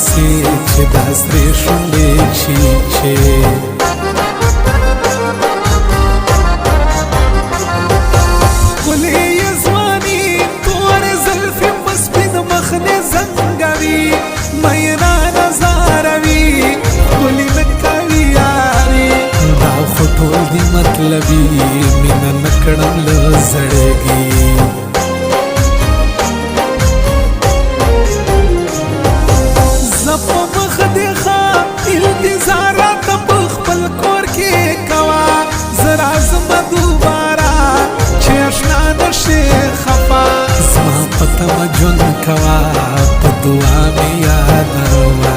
پسې چې دا سرې شونډې چیچې ښکلې یې ځواني تورې زلفې په سپین مخ دې زنګوي میینانه زاروي ښکلې لکه ویارې دا خو ټول دي مطلبي مینه نه کړم له زړګي انتظار راته په خپل کور کې کوه زه راځم دوباره چې اشنا نشې خفه زما په تمه ژوند کوه په دعا مې یادوه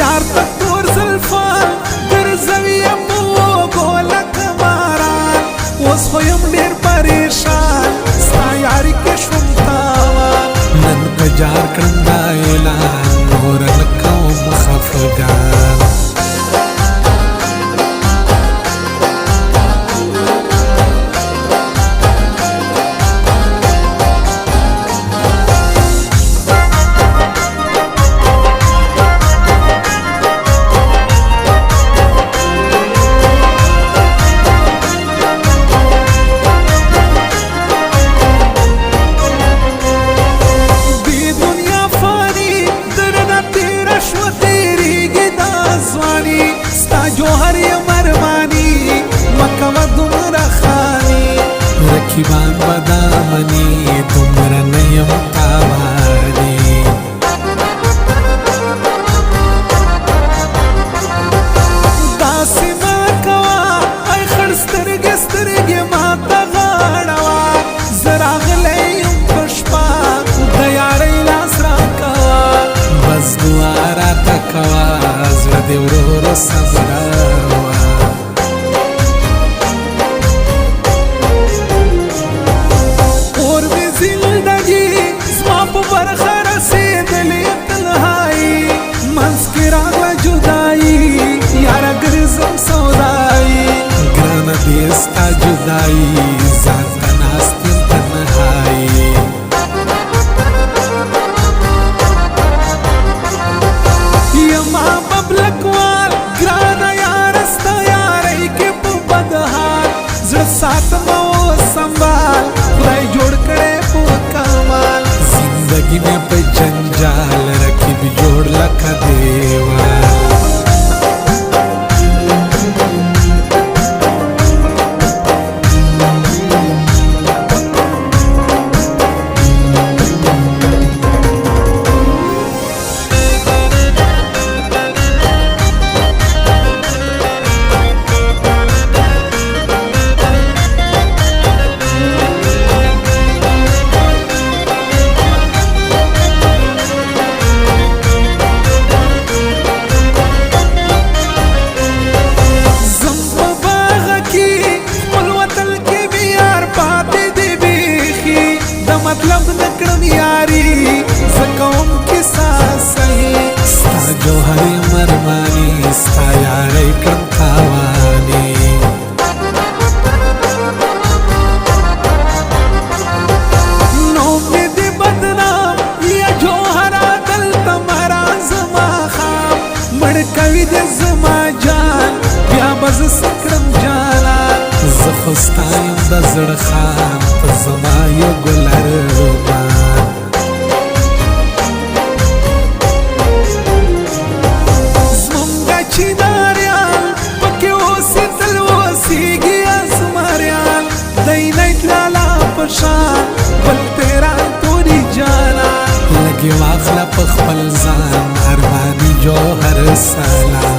یار ته تور زلفان ګرځوي یم په اوږو لکه ماران اوس خو یم ډېر پریشان ستا یاري کې شوم تاوان نن که جار کړم دا اعلان نور نه کوم خفګان جوهر یم ارمانی مکوه دومره خانی رکیبان به دا مني دومره نه یم تاواني داسې مه کوه ای خړ سترګې سترګې ماته غاړوه زه راغلی یم په شپه د یارۍ لاس راکوه بس دعا راته کوه زړه دې ورو ورو صبروه اور مې زندګي زما په برخه رسېدلې تنهایي منځ کې راغله جدایي یاره ګرځم سودایي ګرانه دې ستا جدایي ځان ته ناست یم تنهایي یما ببلکوال ګرانه یاره ستا یارۍ کې په بدحال زړه ساتم اوس سنبال خدای جوړ کړی په کمال زندګي مې په جنجال رقیب جوړ لکه دیوال مطلب نکړم یاري زه کوم کیسه صحیح ستا جوهر یم ارماني ستا یارۍ کړم تاواني نوم مې دې بدنام یا جوهره دلته مه زما خام مړ کوي دې زما جان بیا به زه څه کړم جانان زه خو ستا یم د زړه خان ته زما یو ګل ارمان زمونږه چیناریان پکې اوسي تل اوسېږي ازماریان دی نه تلالا په شان بل تیران توري جانان لږې واخله په خپل ځان ارماني جوهر سلام